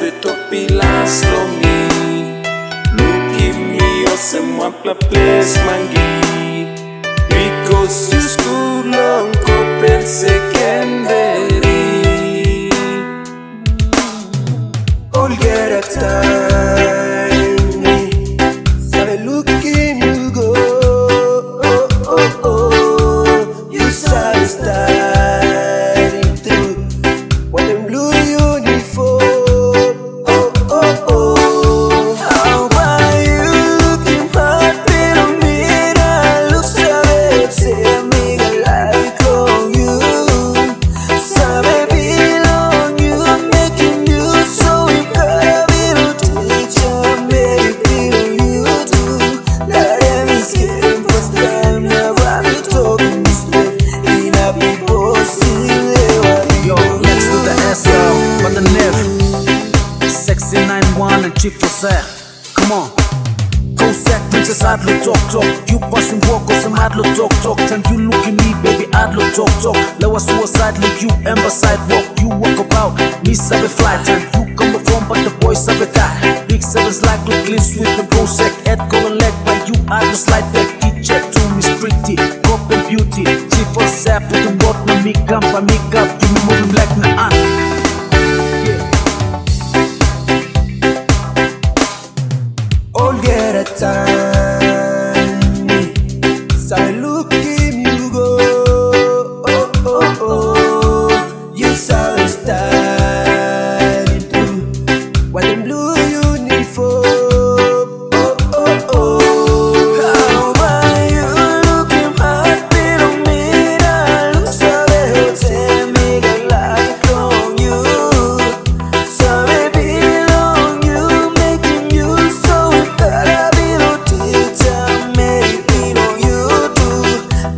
sabe topilas lo mi Luki mi ose moi pla place mangi Because you school long ko pense kenderi All get a time sabe looking you go You sabe styling through what them blue uniform How about you looking hot pero mira look sabe say amiga like on you sabe belong you making you so you gotta be the teacher maybe you do that is getting first time never be talking this way in a people Yo, Lex to the SL, but the Nev Sexy911 and Chief Hosea. Come on. Cossack, princess, I'd look talk. You bustin' walk or some I'd look talk. Time you look at me, baby, I'd look talk. Lower suicide, look you, ember sidewalk. You walk about, me sabe fly time. You come from, but the boys sabe die. Big sevens like look clean, sweet and Cossack. Head golden leg, but you are the slide back. Teacher to me, pretty, cop and beauty. Chief Hosea, put them work, na me up. You me moving like na All get a time sabe looking you go You sabe styling through what them blue uniform How about you looking hot pero mira look sabe say amiga like on you sabe belong you making you so gotta be the teacher maybe on you too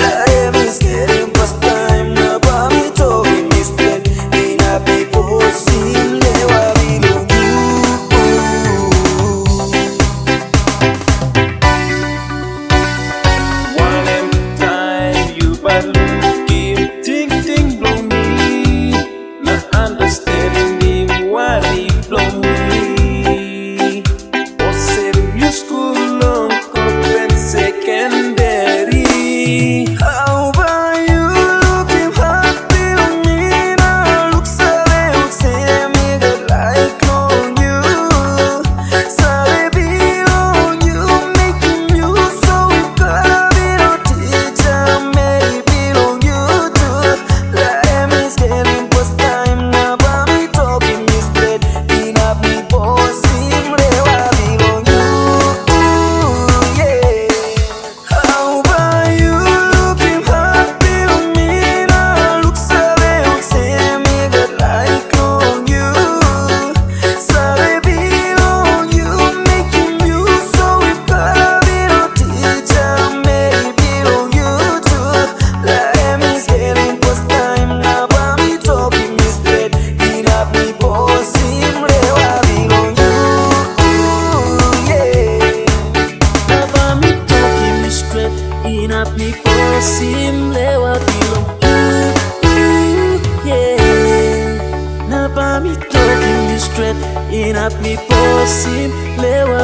Life is getting past time now but me talking mistake in a people seem lewa belong you One them time you bad looking ting blow me not understanding him what he blow me you school long pense kenderi How about you looking hot pero mira look sabe say amiga like on you sabe belong you making you so you gotta be the teacher maybe on you too Let me getting past time now but me talking instead in a people seem lewa belong you How about you looking hot pero mira look sabe say amiga like on you sabe belong you making you so you gotta be the teacher maybe on you too Let me getting past time now but me talking instead in a people seem lewa belong you Now but me talking me straight in a people seem lewa belong you Now but me talking me straight in a people seem lewa